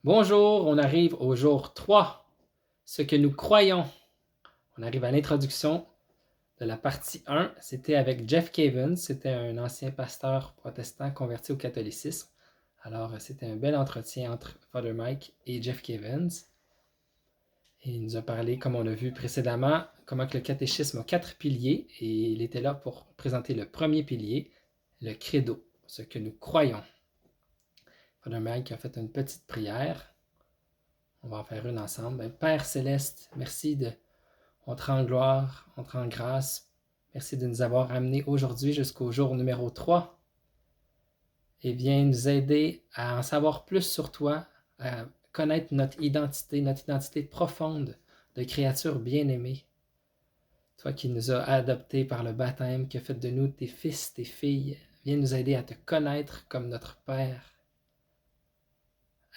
Bonjour, on arrive au jour 3. Ce que nous croyons. On arrive à l'introduction de la partie 1. C'était avec Jeff Cavins. C'était un ancien pasteur protestant converti au catholicisme. Alors, c'était un bel entretien entre Father Mike et Jeff Cavins. Et il nous a parlé, comme on l'a vu précédemment, comment que le catéchisme a 4 piliers. Et il était là pour présenter le premier pilier, le credo, ce que nous croyons. Father Mike a fait une petite prière. On va en faire une ensemble. Père Céleste, merci on te rend gloire, on te rend grâce. Merci de nous avoir amenés aujourd'hui jusqu'au jour numéro 3. Et viens nous aider à en savoir plus sur toi, à connaître notre identité profonde de créature bien-aimée. Toi qui nous as adoptés par le baptême, qui as fait de nous tes fils, tes filles, viens nous aider à te connaître comme notre Père.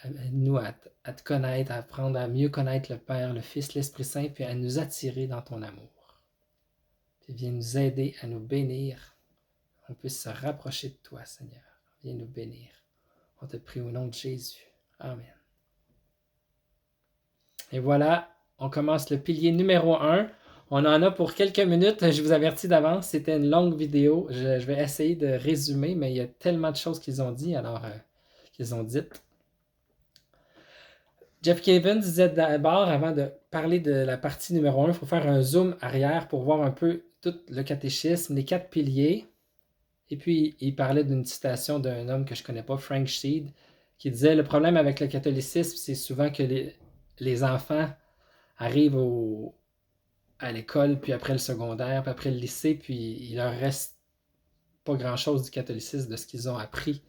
Aide-nous à te connaître, à apprendre à mieux connaître le Père, le Fils, l'Esprit Saint, puis à nous attirer dans ton amour. Puis viens nous aider à nous bénir, qu'on puisse se rapprocher de toi, Seigneur. Viens nous bénir. On te prie au nom de Jésus. Amen. Et voilà, on commence le pilier numéro 1. On en a pour quelques minutes. Je vous avertis d'avance, c'était une longue vidéo. Je vais essayer de résumer, mais il y a tellement de choses qu'ils ont dit, alors qu'ils ont dites. Jeff Cavins disait d'abord, avant de parler de la partie numéro 1, il faut faire un zoom arrière pour voir un peu tout le catéchisme, les 4 piliers. Et puis, il parlait d'une citation d'un homme que je ne connais pas, Frank Sheed, qui disait « Le problème avec le catholicisme, c'est souvent que les enfants arrivent à l'école, puis après le secondaire, puis après le lycée, puis il leur reste pas grand-chose du catholicisme, de ce qu'ils ont appris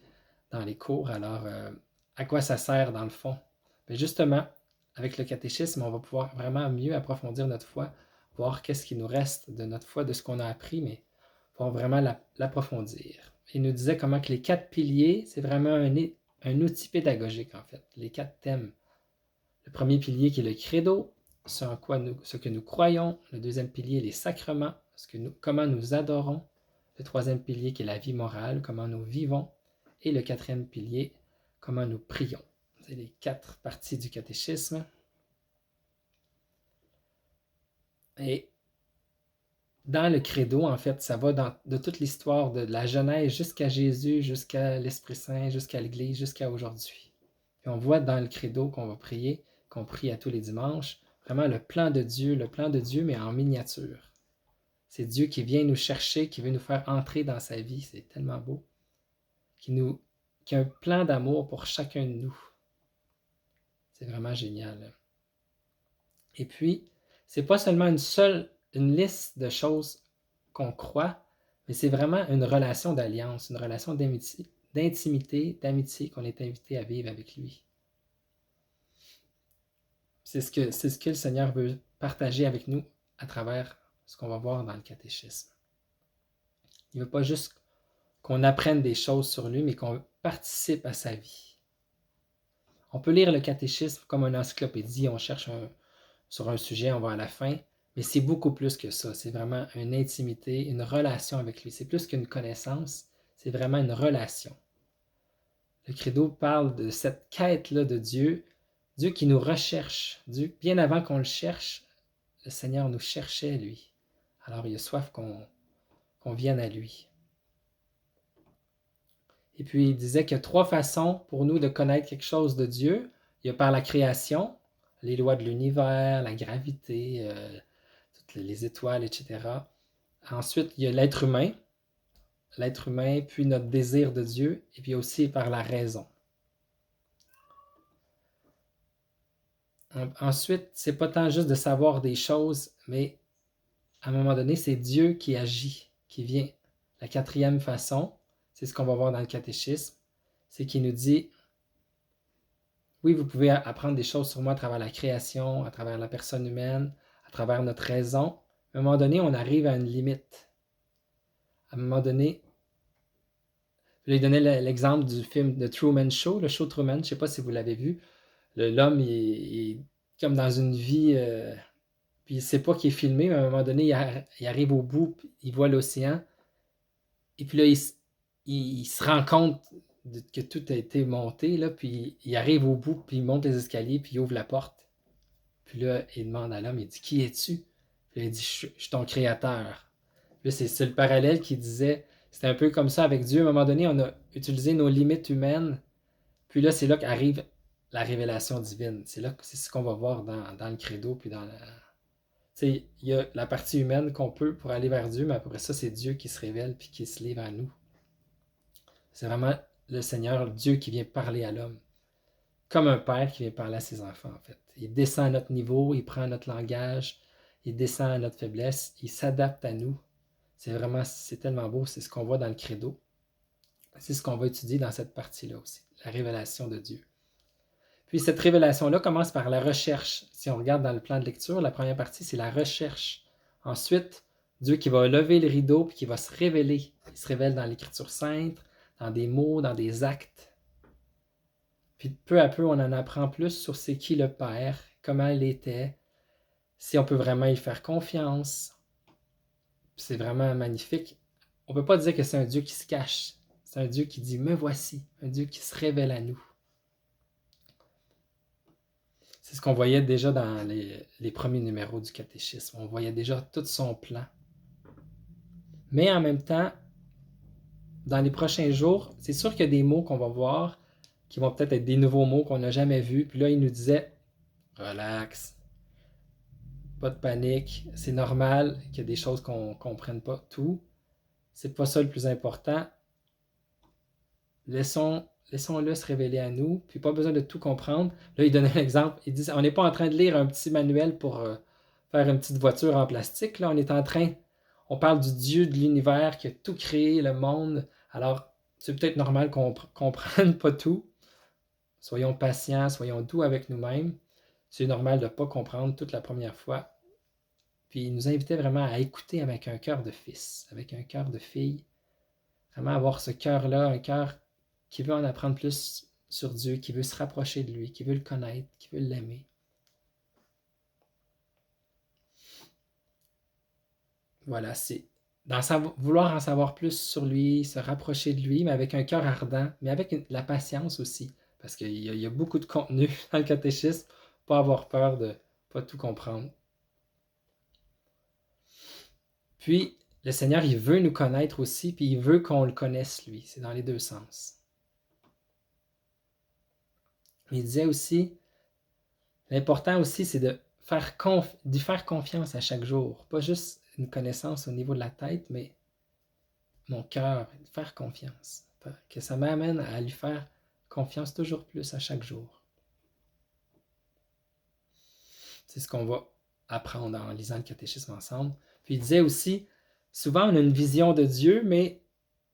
dans les cours. Alors, à quoi ça sert dans le fond? » Mais justement, avec le catéchisme, on va pouvoir vraiment mieux approfondir notre foi, voir qu'est-ce qui nous reste de notre foi, de ce qu'on a appris, mais pouvoir vraiment l'approfondir. Il nous disait comment que les 4 piliers, c'est vraiment un outil pédagogique, en fait. Les 4 thèmes. Le premier pilier qui est le credo, ce que nous croyons. Le deuxième pilier, les sacrements, comment nous adorons. Le troisième pilier qui est la vie morale, comment nous vivons. Et le quatrième pilier, comment nous prions. C'est les 4 parties du catéchisme. Et dans le credo, en fait, ça va de toute l'histoire de la Genèse jusqu'à Jésus, jusqu'à l'Esprit Saint, jusqu'à l'Église, jusqu'à aujourd'hui. Puis on voit dans le credo qu'on va prier, qu'on prie à tous les dimanches, vraiment le plan de Dieu, mais en miniature. C'est Dieu qui vient nous chercher, qui veut nous faire entrer dans sa vie. C'est tellement beau. Qui a un plan d'amour pour chacun de nous. C'est vraiment génial. Et puis, c'est pas seulement une liste de choses qu'on croit, mais c'est vraiment une relation d'alliance, une relation d'intimité, d'amitié qu'on est invité à vivre avec lui. C'est ce que le Seigneur veut partager avec nous à travers ce qu'on va voir dans le catéchisme. Il ne veut pas juste qu'on apprenne des choses sur lui, mais qu'on participe à sa vie. On peut lire le catéchisme comme une encyclopédie, on cherche sur un sujet, on va à la fin, mais c'est beaucoup plus que ça. C'est vraiment une intimité, une relation avec lui. C'est plus qu'une connaissance, c'est vraiment une relation. Le credo parle de cette quête-là de Dieu, Dieu qui nous recherche. Dieu, bien avant qu'on le cherche, le Seigneur nous cherchait, lui. Alors il a soif qu'on vienne à lui. Et puis il disait qu'il y a 3 façons pour nous de connaître quelque chose de Dieu. Il y a par la création, les lois de l'univers, la gravité, toutes les étoiles, etc. Ensuite, il y a l'être humain, puis notre désir de Dieu, et puis aussi par la raison. Ensuite, c'est pas tant juste de savoir des choses, mais à un moment donné, c'est Dieu qui agit, qui vient. La 4e façon, c'est ce qu'on va voir dans le catéchisme, c'est qu'il nous dit oui, vous pouvez apprendre des choses sur moi à travers la création, à travers la personne humaine, à travers notre raison. À un moment donné, on arrive à une limite. À un moment donné, je vais donner l'exemple du film The Truman Show, le show Truman, je ne sais pas si vous l'avez vu. L'homme, il est comme dans une vie, puis il ne sait pas qu'il est filmé, mais à un moment donné, il arrive au bout, il voit l'océan, et puis là, il se rend compte que tout a été monté, là, puis il arrive au bout, puis il monte les escaliers, puis il ouvre la porte. Puis là, il demande à l'homme, il dit, qui es-tu? Puis là, il dit, je suis ton créateur. Puis là, c'est le parallèle qui disait, c'était un peu comme ça avec Dieu. À un moment donné, on a utilisé nos limites humaines. Puis là, c'est là qu'arrive la révélation divine. C'est ce qu'on va voir dans le credo, puis dans la... Tu sais, il y a la partie humaine qu'on peut pour aller vers Dieu, mais après ça, c'est Dieu qui se révèle, puis qui se livre à nous. C'est vraiment le Seigneur, Dieu, qui vient parler à l'homme. Comme un père qui vient parler à ses enfants, en fait. Il descend à notre niveau, il prend notre langage, il descend à notre faiblesse, il s'adapte à nous. C'est tellement beau, c'est ce qu'on voit dans le credo. C'est ce qu'on va étudier dans cette partie-là aussi, la révélation de Dieu. Puis cette révélation-là commence par la recherche. Si on regarde dans le plan de lecture, la première partie, c'est la recherche. Ensuite, Dieu qui va lever le rideau puis qui va se révéler. Il se révèle dans l'Écriture sainte, dans des mots, dans des actes. Puis peu à peu, on en apprend plus sur c'est qui le Père, comment il était, si on peut vraiment y faire confiance. C'est vraiment magnifique. On ne peut pas dire que c'est un Dieu qui se cache. C'est un Dieu qui dit « me voici », un Dieu qui se révèle à nous. C'est ce qu'on voyait déjà dans les premiers numéros du catéchisme. On voyait déjà tout son plan. Mais en même temps, dans les prochains jours, c'est sûr qu'il y a des mots qu'on va voir qui vont peut-être être des nouveaux mots qu'on n'a jamais vus. Puis là, il nous disait « relax, pas de panique, c'est normal qu'il y a des choses qu'on ne comprenne pas tout. C'est pas ça le plus important. Laissons-le se révéler à nous, puis pas besoin de tout comprendre. » Là, il donnait un exemple. Il dit, on n'est pas en train de lire un petit manuel pour faire une petite voiture en plastique. Là, on parle du Dieu de l'univers qui a tout créé, le monde. Alors, c'est peut-être normal qu'on ne comprenne pas tout. Soyons patients, soyons doux avec nous-mêmes. C'est normal de ne pas comprendre toute la première fois. Puis il nous invitait vraiment à écouter avec un cœur de fils, avec un cœur de fille. Vraiment avoir ce cœur-là, un cœur qui veut en apprendre plus sur Dieu, qui veut se rapprocher de lui, qui veut le connaître, qui veut l'aimer. Voilà, c'est vouloir en savoir plus sur lui, se rapprocher de lui, mais avec un cœur ardent, mais avec la patience aussi, parce qu'il y a beaucoup de contenu dans le catéchisme, pas avoir peur de pas tout comprendre. Puis, le Seigneur, il veut nous connaître aussi, puis il veut qu'on le connaisse, lui. C'est dans les deux sens. Mais il disait aussi, l'important aussi, c'est d'y faire confiance à chaque jour. Pas juste une connaissance au niveau de la tête, mais mon cœur, de faire confiance. Que ça m'amène à lui faire confiance toujours plus à chaque jour. C'est ce qu'on va apprendre en lisant le catéchisme ensemble. Puis il disait aussi, souvent on a une vision de Dieu, mais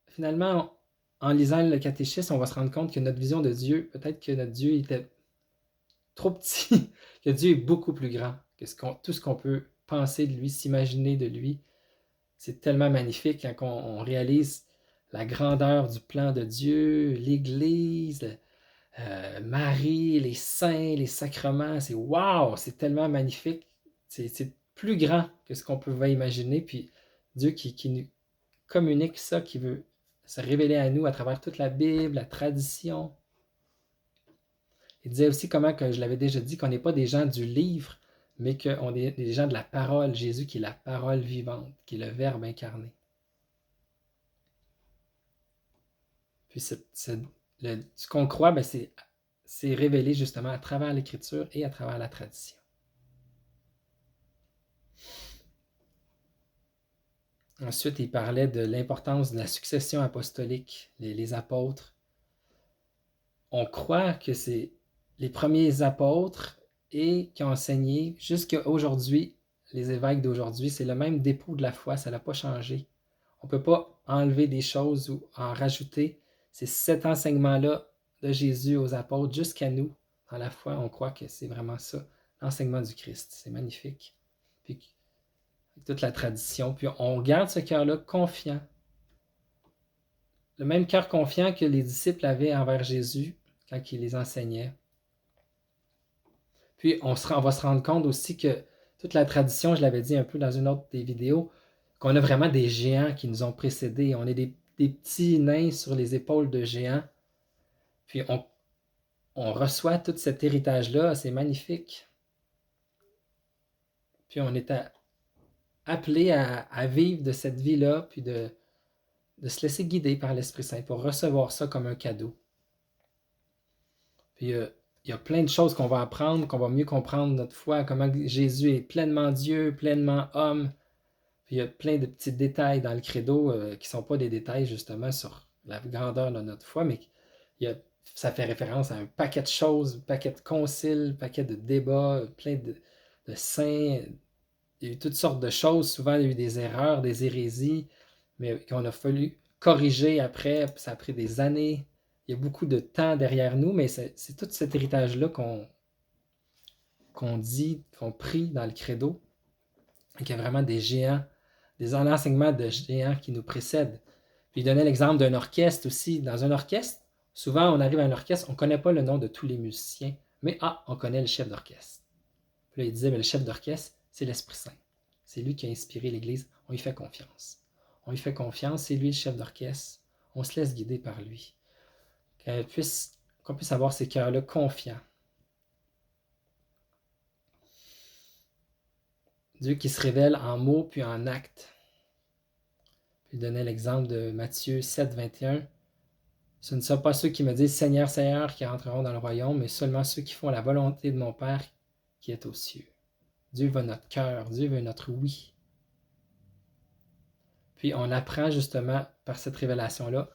finalement, en lisant le catéchisme, on va se rendre compte que notre vision de Dieu, peut-être que notre Dieu était trop petit, que Dieu est beaucoup plus grand que tout ce qu'on peut penser de lui, s'imaginer de lui. C'est tellement magnifique quand on réalise la grandeur du plan de Dieu, l'Église, Marie, les saints, les sacrements. C'est wow, c'est tellement magnifique. C'est plus grand que ce qu'on pouvait imaginer. Puis Dieu qui nous communique ça, qui veut se révéler à nous à travers toute la Bible, la tradition. Il disait aussi comment, que je l'avais déjà dit, qu'on n'est pas des gens du livre, mais qu'on est des gens de la parole. Jésus qui est la parole vivante, qui est le Verbe incarné. Puis ce qu'on croit, ben c'est révélé justement à travers l'Écriture et à travers la tradition. Ensuite, il parlait de l'importance de la succession apostolique, les apôtres. On croit que c'est les premiers apôtres et qui ont enseigné jusqu'à aujourd'hui, les évêques d'aujourd'hui, c'est le même dépôt de la foi, ça n'a pas changé. On ne peut pas enlever des choses ou en rajouter. C'est cet enseignement-là de Jésus aux apôtres jusqu'à nous. Dans la foi, on croit que c'est vraiment ça, l'enseignement du Christ. C'est magnifique. Puis, avec toute la tradition. Puis on garde ce cœur-là confiant. Le même cœur confiant que les disciples avaient envers Jésus quand il les enseignait. Puis on va se rendre compte aussi que toute la tradition, je l'avais dit un peu dans une autre des vidéos, qu'on a vraiment des géants qui nous ont précédés. On est des petits nains sur les épaules de géants. Puis on reçoit tout cet héritage-là, c'est magnifique. Puis on est appelé à vivre de cette vie-là, puis de se laisser guider par l'Esprit Saint pour recevoir ça comme un cadeau. Puis il y a plein de choses qu'on va apprendre, qu'on va mieux comprendre notre foi, comment Jésus est pleinement Dieu, pleinement homme. Puis il y a plein de petits détails dans le credo qui ne sont pas des détails justement sur la grandeur de notre foi, mais ça fait référence à un paquet de choses, un paquet de conciles, un paquet de débats, plein de saints. Il y a eu toutes sortes de choses. Souvent, il y a eu des erreurs, des hérésies, mais qu'on a fallu corriger après. Ça a pris des années. Il y a beaucoup de temps derrière nous, mais c'est tout cet héritage-là qu'on dit, qu'on prie dans le credo, et qu'il y a vraiment des géants, des enseignements de géants qui nous précèdent. Puis il donnait l'exemple d'un orchestre aussi. Dans un orchestre, souvent on arrive à un orchestre, on ne connaît pas le nom de tous les musiciens, mais on connaît le chef d'orchestre. Puis là, il disait, mais le chef d'orchestre, c'est l'Esprit Saint. C'est lui qui a inspiré l'Église. On lui fait confiance. On lui fait confiance, c'est lui le chef d'orchestre. On se laisse guider par lui. Qu'on puisse avoir ces cœurs-là confiants. Dieu qui se révèle en mots puis en actes. Puis il donnait l'exemple de Matthieu 7, 21. Ce ne sont pas ceux qui me disent Seigneur, Seigneur qui entreront dans le royaume, mais seulement ceux qui font la volonté de mon Père qui est aux cieux. Dieu veut notre cœur, Dieu veut notre oui. Puis on apprend justement par cette révélation-là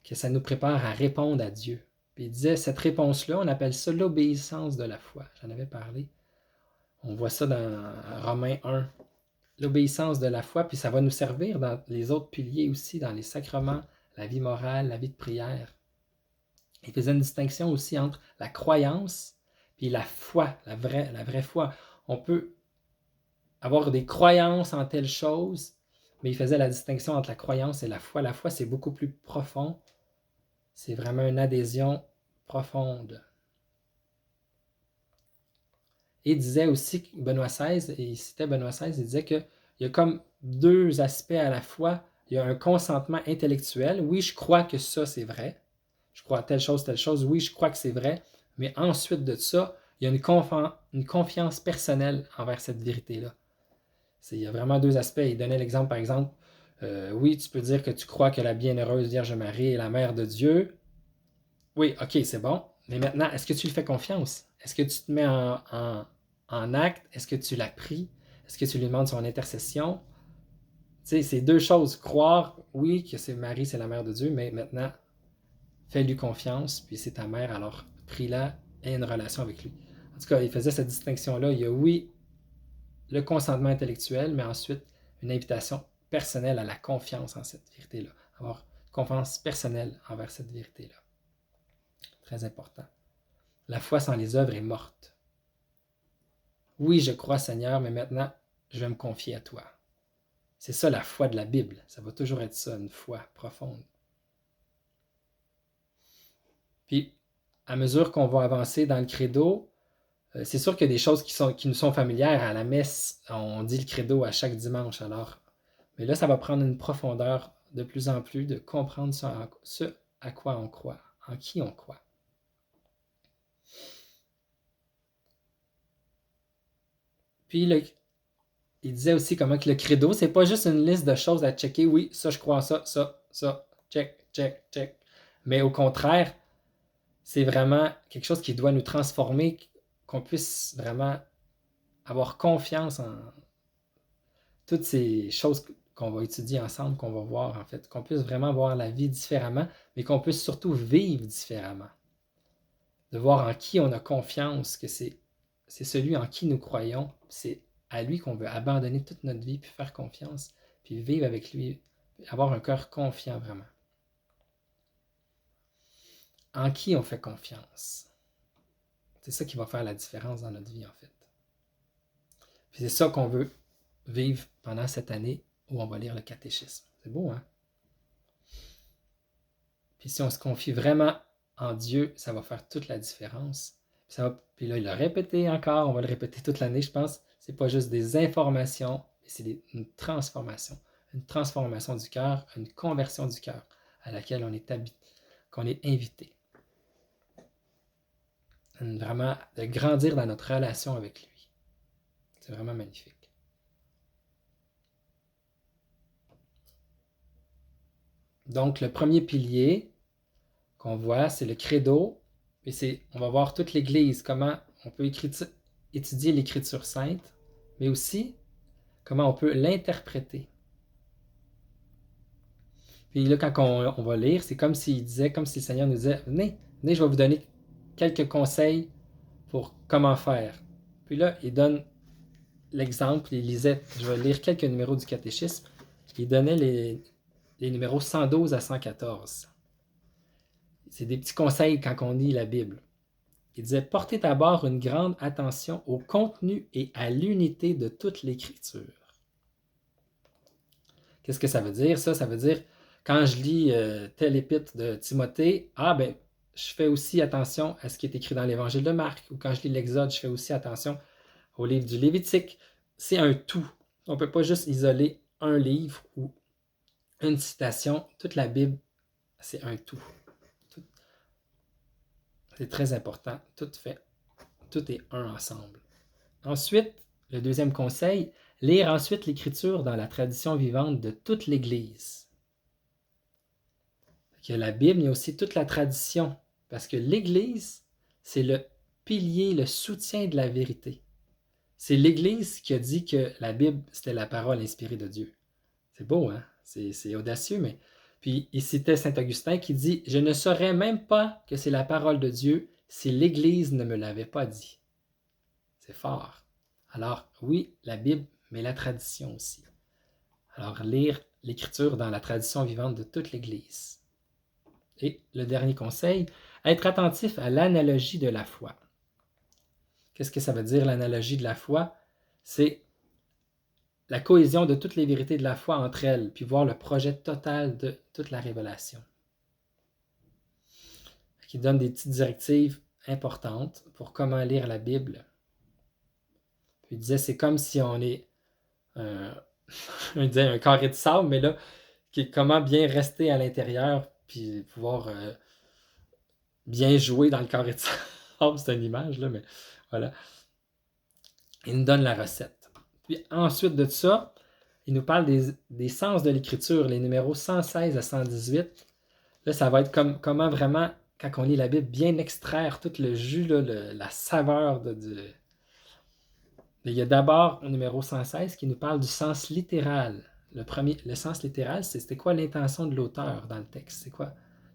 que ça nous prépare à répondre à Dieu. Puis il disait, cette réponse-là, on appelle ça l'obéissance de la foi. J'en avais parlé. On voit ça dans Romains 1. L'obéissance de la foi, puis ça va nous servir dans les autres piliers aussi, dans les sacrements, la vie morale, la vie de prière. Il faisait une distinction aussi entre la croyance puis la foi, la vraie foi. On peut avoir des croyances en telle chose, mais il faisait la distinction entre la croyance et la foi. La foi, c'est beaucoup plus profond. C'est vraiment une adhésion profonde. Et il disait aussi, Benoît XVI, et il citait Benoît XVI, il disait qu'il y a comme deux aspects à la foi. Il y a un consentement intellectuel. Oui, je crois que ça, c'est vrai. Je crois à telle chose. Oui, je crois que c'est vrai. Mais ensuite de ça, il y a une confiance personnelle envers cette vérité-là. Il y a vraiment deux aspects. Il donnait l'exemple, par exemple, oui, tu peux dire que tu crois que la bienheureuse Vierge Marie est la mère de Dieu. Oui, ok, c'est bon. Mais maintenant, est-ce que tu lui fais confiance? Est-ce que tu te mets en acte? Est-ce que tu la pries? Est-ce que tu lui demandes son intercession? Tu sais, c'est deux choses. Croire, oui, que c'est Marie, c'est la mère de Dieu, mais maintenant, fais-lui confiance, puis c'est ta mère, alors prie-la et aie une relation avec lui. En tout cas, il faisait cette distinction-là. Il y a, oui, le consentement intellectuel, mais ensuite, une invitation personnelle à la confiance en cette vérité-là. Avoir confiance personnelle envers cette vérité-là. Très important. La foi sans les œuvres est morte. Oui, je crois, Seigneur, mais maintenant, je vais me confier à toi. C'est ça la foi de la Bible. Ça va toujours être ça, une foi profonde. Puis, à mesure qu'on va avancer dans le credo, c'est sûr qu'il y a des choses qui nous sont familières. À la messe, on dit le credo à chaque dimanche. Alors, mais là, ça va prendre une profondeur de plus en plus de comprendre ce à quoi on croit, en qui on croit. Puis, il disait aussi comment que le credo, c'est pas juste une liste de choses à checker. Oui, ça, je crois ça, check, check, check. Mais au contraire, c'est vraiment quelque chose qui doit nous transformer, qu'on puisse vraiment avoir confiance en toutes ces choses qu'on va étudier ensemble, qu'on va voir en fait, qu'on puisse vraiment voir la vie différemment, mais qu'on puisse surtout vivre différemment. De voir en qui on a confiance, que c'est celui en qui nous croyons, c'est à lui qu'on veut abandonner toute notre vie, puis faire confiance, puis vivre avec lui, avoir un cœur confiant vraiment. En qui on fait confiance. C'est ça qui va faire la différence dans notre vie en fait. Puis c'est ça qu'on veut vivre pendant cette année où on va lire le catéchisme. C'est beau, hein? Puis si on se confie vraiment en Dieu, ça va faire toute la différence. Puis là, il l'a répété encore, on va le répéter toute l'année, je pense. C'est pas juste des informations, mais c'est une transformation. Une transformation du cœur, une conversion du cœur à laquelle on est invité. vraiment de grandir dans notre relation avec lui. C'est vraiment magnifique. Donc, le premier pilier qu'on voit, c'est le credo. Et on va voir toute l'Église, comment on peut étudier l'Écriture sainte, mais aussi comment on peut l'interpréter. Puis là, quand on va lire, c'est comme s'il disait, comme si le Seigneur nous disait, venez, je vais vous donner quelques conseils pour comment faire. Puis là, il donne l'exemple, il lisait, je vais lire quelques numéros du catéchisme, il donnait les numéros 112 à 114. C'est des petits conseils quand on lit la Bible. Il disait, portez d'abord une grande attention au contenu et à l'unité de toute l'Écriture. Qu'est-ce que ça veut dire, ça? Ça veut dire, quand je lis tel épître de Timothée, je fais aussi attention à ce qui est écrit dans l'Évangile de Marc, ou quand je lis l'Exode, je fais aussi attention au livre du Lévitique. C'est un tout. On ne peut pas juste isoler un livre ou une citation. Toute la Bible, c'est un tout. C'est très important. Tout est un ensemble. Ensuite, le deuxième conseil, lire ensuite l'Écriture dans la tradition vivante de toute l'Église. Il y a la Bible, il y a aussi toute la tradition, parce que l'Église, c'est le pilier, le soutien de la vérité. C'est l'Église qui a dit que la Bible, c'était la parole inspirée de Dieu. C'est beau, hein? C'est audacieux, mais... Puis il citait Saint Augustin qui dit « Je ne saurais même pas que c'est la parole de Dieu si l'Église ne me l'avait pas dit. » C'est fort. Alors, oui, la Bible, mais la tradition aussi. Alors, lire l'Écriture dans la tradition vivante de toute l'Église. Et le dernier conseil, être attentif à l'analogie de la foi. Qu'est-ce que ça veut dire, l'analogie de la foi? C'est la cohésion de toutes les vérités de la foi entre elles, puis voir le projet total de toute la révélation. Qui donne des petites directives importantes pour comment lire la Bible. Puis il disait, c'est comme si on est un carré de sable, mais là, comment bien rester à l'intérieur, puis pouvoir bien jouer dans le carré de sable. C'est une image, là, mais voilà. Il nous donne la recette. Puis ensuite de ça, il nous parle des sens de l'écriture, les numéros 116 à 118. Là, ça va être comment vraiment, quand on lit la Bible, bien extraire tout le jus, là, la saveur Mais il y a d'abord au numéro 116 qui nous parle du sens littéral. Le sens littéral, c'était quoi l'intention de l'auteur dans le texte? C'est quoi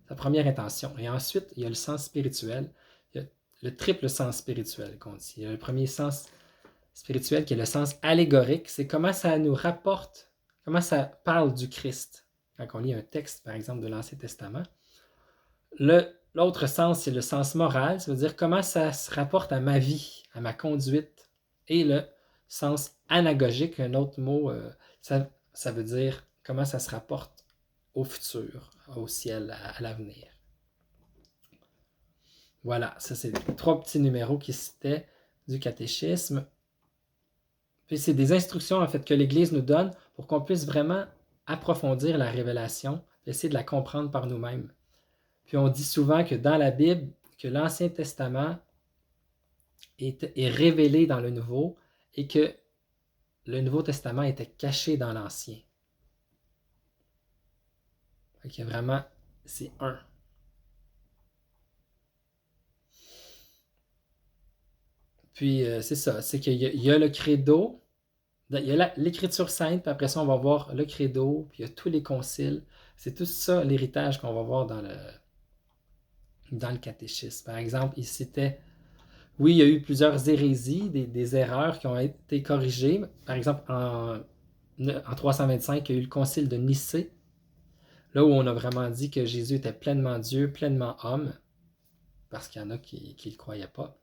sa première intention? Et ensuite, il y a le sens spirituel. Il y a le triple sens spirituel qu'on dit. Il y a le premier sens spirituel qui est le sens allégorique. C'est comment ça nous rapporte, comment ça parle du Christ. Quand on lit un texte, par exemple, de l'Ancien Testament. L'autre sens, c'est le sens moral. Ça veut dire comment ça se rapporte à ma vie, à ma conduite. Et le sens anagogique, un autre mot, ça veut dire comment ça se rapporte au futur, au ciel, à l'avenir. Voilà, ça c'est 3 petits numéros qui citaient du catéchisme. Puis c'est des instructions en fait que l'Église nous donne pour qu'on puisse vraiment approfondir la révélation, essayer de la comprendre par nous-mêmes. Puis on dit souvent que dans la Bible, que l'Ancien Testament est révélé dans le Nouveau et que le Nouveau Testament était caché dans l'Ancien. Fait vraiment, c'est un. Puis c'est ça, c'est qu'il y a le credo, il y a l'écriture sainte, puis après ça on va voir le credo, puis il y a tous les conciles. C'est tout ça l'héritage qu'on va voir dans le catéchisme. Par exemple, il citait, oui, il y a eu plusieurs hérésies, des erreurs qui ont été corrigées. Par exemple, en 325, il y a eu le concile de Nicée, là où on a vraiment dit que Jésus était pleinement Dieu, pleinement homme, parce qu'il y en a qui ne le croyaient pas.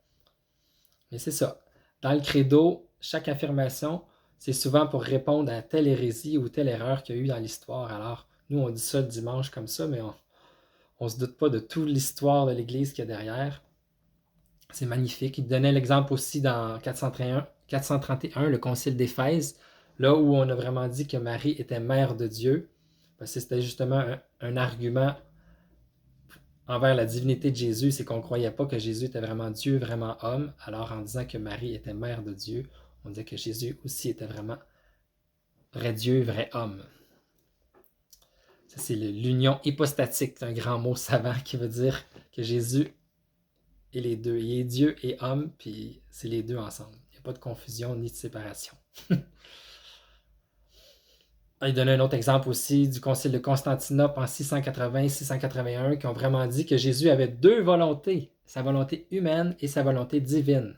Mais c'est ça. Dans le credo, chaque affirmation, c'est souvent pour répondre à telle hérésie ou telle erreur qu'il y a eu dans l'histoire. Alors, nous, on dit ça le dimanche comme ça, mais on ne se doute pas de toute l'histoire de l'Église qu'il y a derrière. C'est magnifique. Il donnait l'exemple aussi dans 431, le concile d'Éphèse, là où on a vraiment dit que Marie était mère de Dieu. Parce que c'était justement un argument envers la divinité de Jésus, c'est qu'on ne croyait pas que Jésus était vraiment Dieu, vraiment homme. Alors en disant que Marie était mère de Dieu, on disait que Jésus aussi était vraiment vrai Dieu, vrai homme. Ça, c'est l'union hypostatique, c'est un grand mot savant qui veut dire que Jésus est les deux. Il est Dieu et homme, puis c'est les deux ensemble. Il n'y a pas de confusion ni de séparation. Il donnait un autre exemple aussi du concile de Constantinople en 680-681 qui ont vraiment dit que Jésus avait deux volontés, sa volonté humaine et sa volonté divine.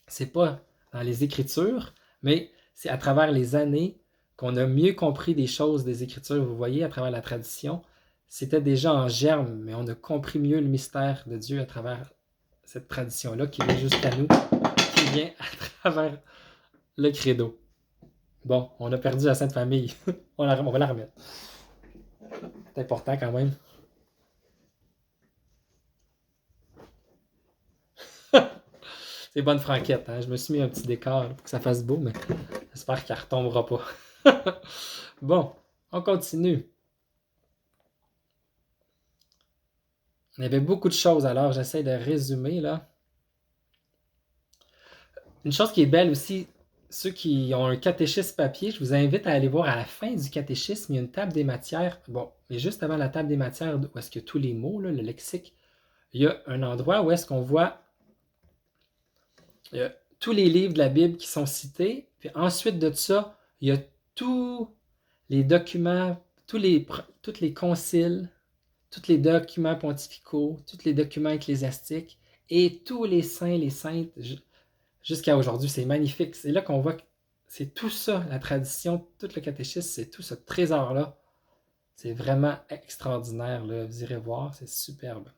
C'est pas dans les Écritures, mais c'est à travers les années qu'on a mieux compris des choses des Écritures. Vous voyez, à travers la tradition, c'était déjà en germe, mais on a compris mieux le mystère de Dieu à travers cette tradition-là qui vient jusqu'à nous, qui vient à travers le credo. Bon, on a perdu la Sainte Famille. on va la remettre. C'est important quand même. C'est bonne franquette. Hein? Je me suis mis un petit décor pour que ça fasse beau, mais j'espère qu'elle ne retombera pas. Bon, on continue. Il y avait beaucoup de choses, alors j'essaie de résumer là. Une chose qui est belle aussi, ceux qui ont un catéchisme papier, je vous invite à aller voir à la fin du catéchisme, il y a une table des matières. Bon, mais juste avant la table des matières, où est-ce que tous les mots, là, le lexique, il y a un endroit où est-ce qu'on voit tous les livres de la Bible qui sont cités, puis ensuite de ça, il y a tous les documents, tous les conciles, tous les documents pontificaux, tous les documents ecclésiastiques, et tous les saints, les saintes, jusqu'à aujourd'hui. C'est magnifique. C'est là qu'on voit que c'est tout ça, la tradition, tout le catéchisme, c'est tout ce trésor-là. C'est vraiment extraordinaire, là. Vous irez voir, c'est superbe.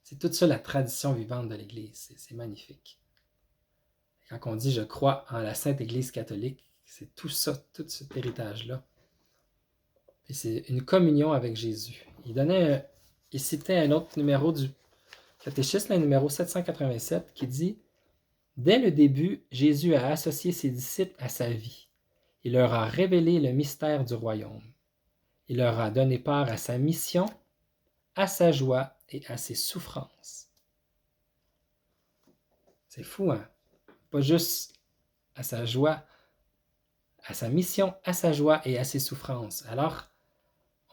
C'est tout ça la tradition vivante de l'Église. C'est magnifique. Quand on dit « je crois en la Sainte Église catholique », c'est tout ça, tout cet héritage-là. Et c'est une communion avec Jésus. Il citait un autre numéro du catéchisme, le numéro 787, qui dit « Dès le début, Jésus a associé ses disciples à sa vie. Il leur a révélé le mystère du royaume. Il leur a donné part à sa mission, à sa joie et à ses souffrances. » C'est fou, hein? Pas juste à sa joie, à sa mission, à sa joie et à ses souffrances. Alors,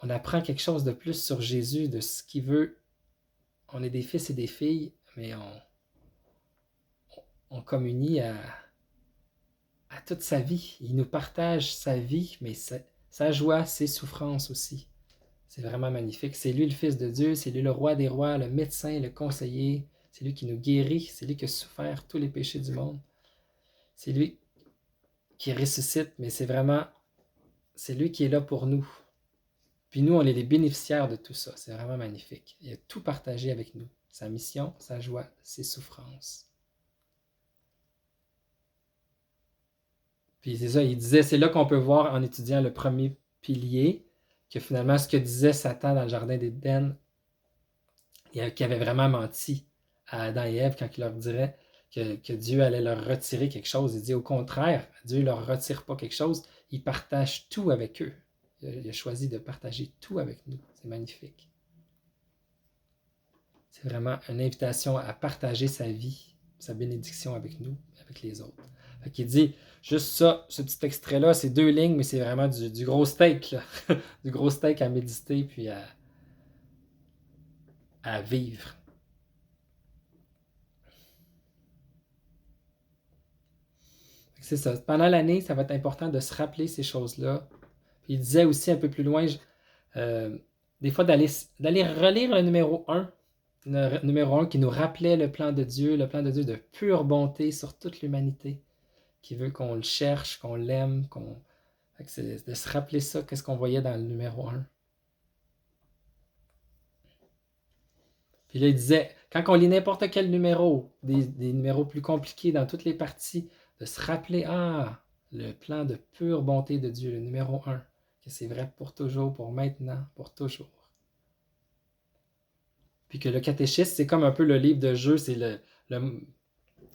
on apprend quelque chose de plus sur Jésus, de ce qu'il veut. On est des fils et des filles, mais on communie à toute sa vie. Il nous partage sa vie, mais sa joie, ses souffrances aussi. C'est vraiment magnifique. C'est lui le Fils de Dieu, c'est lui le roi des rois, le médecin, le conseiller. C'est lui qui nous guérit, c'est lui qui a souffert tous les péchés du monde. C'est lui qui ressuscite, mais c'est lui qui est là pour nous. Puis nous, on est les bénéficiaires de tout ça. C'est vraiment magnifique. Il a tout partagé avec nous. Sa mission, sa joie, ses souffrances. Puis c'est ça, il disait, c'est là qu'on peut voir en étudiant le premier pilier, que finalement, ce que disait Satan dans le jardin d'Éden, qu'il avait vraiment menti à Adam et Ève quand il leur dirait que Dieu allait leur retirer quelque chose. Il dit au contraire, Dieu ne leur retire pas quelque chose, il partage tout avec eux. Il a choisi de partager tout avec nous. C'est magnifique. C'est vraiment une invitation à partager sa vie, sa bénédiction avec nous, avec les autres. Fait qu'il dit, juste ça, ce petit extrait-là, c'est 2 lignes, mais c'est vraiment du gros steak, là. Du gros steak à méditer puis à vivre. C'est ça. Pendant l'année, ça va être important de se rappeler ces choses-là. Puis il disait aussi un peu plus loin, des fois d'aller relire le numéro 1. Le numéro 1 qui nous rappelait le plan de Dieu de pure bonté sur toute l'humanité, qui veut qu'on le cherche, qu'on l'aime, c'est de se rappeler ça, qu'est-ce qu'on voyait dans le numéro 1. Puis là, il disait, quand on lit n'importe quel numéro, des numéros plus compliqués dans toutes les parties, de se rappeler, le plan de pure bonté de Dieu, le numéro 1, que c'est vrai pour toujours, pour maintenant, pour toujours. Puis que le catéchisme, c'est comme un peu le livre de jeu, c'est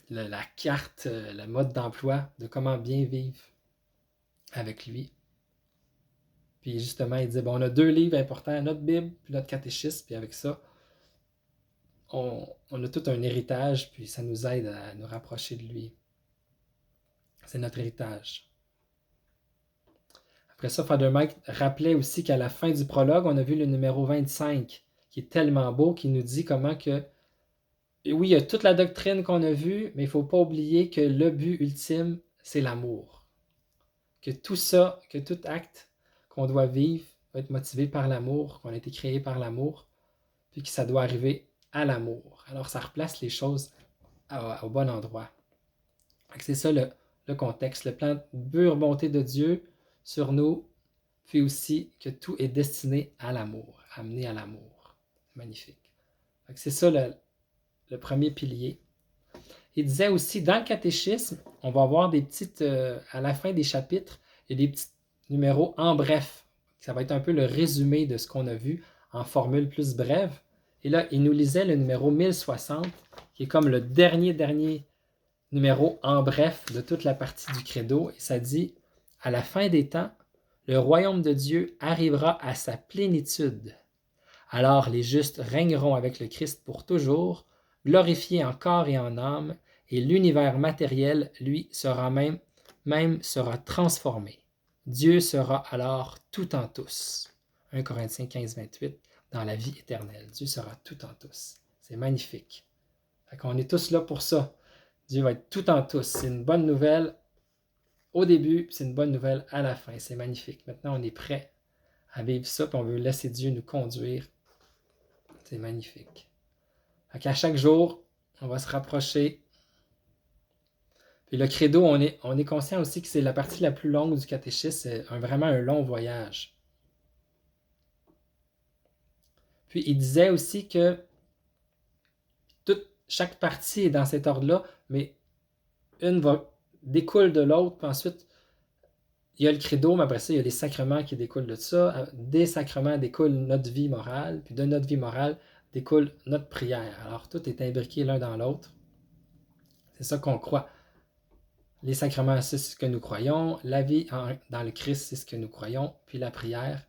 la carte, le mode d'emploi de comment bien vivre avec lui. Puis justement, il disait, bon, on a 2 livres importants, notre Bible puis notre catéchisme, puis avec ça, on a tout un héritage, puis ça nous aide à nous rapprocher de lui. C'est notre héritage. Après ça, Father Mike rappelait aussi qu'à la fin du prologue, on a vu le numéro 25, qui est tellement beau, qui nous dit comment que, oui, il y a toute la doctrine qu'on a vue, mais il ne faut pas oublier que le but ultime, c'est l'amour. Que tout ça, que tout acte qu'on doit vivre va être motivé par l'amour, qu'on a été créé par l'amour, puis que ça doit arriver à l'amour. Alors ça replace les choses au bon endroit. C'est ça le contexte, le plan de pure bonté de Dieu sur nous, puis aussi que tout est destiné à l'amour, amené à l'amour. Magnifique. C'est ça le premier pilier. Il disait aussi, dans le catéchisme, on va avoir des petites, à la fin des chapitres, il y a des petits numéros en bref. Ça va être un peu le résumé de ce qu'on a vu en formule plus brève. Et là, il nous lisait le numéro 1060, qui est comme le dernier numéro en bref de toute la partie du credo. Et ça dit, à la fin des temps, le royaume de Dieu arrivera à sa plénitude. Alors les justes régneront avec le Christ pour toujours, glorifiés en corps et en âme, et l'univers matériel, lui, sera même sera transformé. Dieu sera alors tout en tous. 1 Corinthiens 15, 28, dans la vie éternelle. Dieu sera tout en tous. C'est magnifique. Fait qu'on est tous là pour ça. Dieu va être tout en tous. C'est une bonne nouvelle au début, c'est une bonne nouvelle à la fin. C'est magnifique. Maintenant, on est prêt à vivre ça, puis on veut laisser Dieu nous conduire. C'est magnifique. Fait qu'à chaque jour, on va se rapprocher. Puis le credo, on est conscient aussi que c'est la partie la plus longue du catéchisme. C'est vraiment un long voyage. Puis il disait aussi que chaque partie est dans cet ordre-là, mais une découle de l'autre, puis ensuite, il y a le credo, mais après ça, il y a les sacrements qui découlent de ça. Des sacrements découle notre vie morale, puis de notre vie morale découle notre prière. Alors, tout est imbriqué l'un dans l'autre. C'est ça qu'on croit. Les sacrements, c'est ce que nous croyons. La vie dans le Christ, c'est ce que nous croyons. Puis la prière,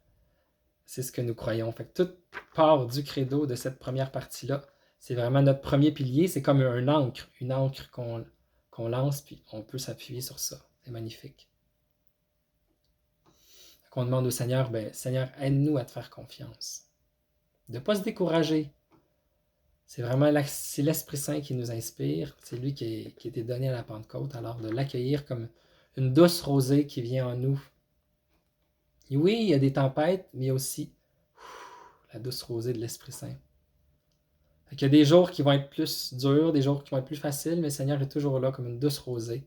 c'est ce que nous croyons. Fait que tout part du credo de cette première partie-là. C'est vraiment notre premier pilier. C'est comme une ancre qu'on lance, puis on peut s'appuyer sur ça. C'est magnifique. Qu'on demande au Seigneur, Seigneur, aide-nous à te faire confiance. De ne pas se décourager. C'est vraiment c'est l'Esprit Saint qui nous inspire. C'est lui qui a été donné à la Pentecôte. Alors de l'accueillir comme une douce rosée qui vient en nous. Et oui, il y a des tempêtes, mais il y a aussi la douce rosée de l'Esprit Saint. Il y a des jours qui vont être plus durs, des jours qui vont être plus faciles, mais le Seigneur est toujours là comme une douce rosée.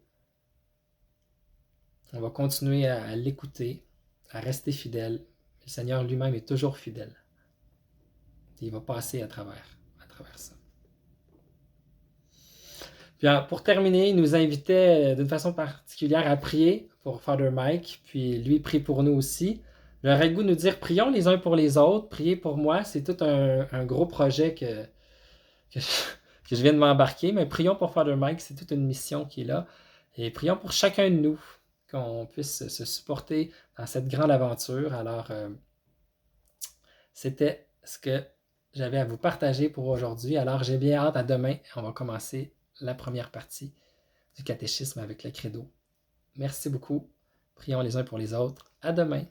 On va continuer à l'écouter, à rester fidèle. Le Seigneur lui-même est toujours fidèle. Et il va passer à travers ça. Puis pour terminer, il nous invitait d'une façon particulière à prier pour Father Mike, puis lui prie pour nous aussi. J'aurais le goût de nous dire, prions les uns pour les autres, priez pour moi, c'est tout un gros projet que je viens de m'embarquer, mais prions pour Father Mike, c'est toute une mission qui est là. Et prions pour chacun de nous, qu'on puisse se supporter dans cette grande aventure. Alors, c'était ce que j'avais à vous partager pour aujourd'hui. Alors, j'ai bien hâte à demain. On va commencer la première partie du catéchisme avec le credo. Merci beaucoup. Prions les uns pour les autres. À demain.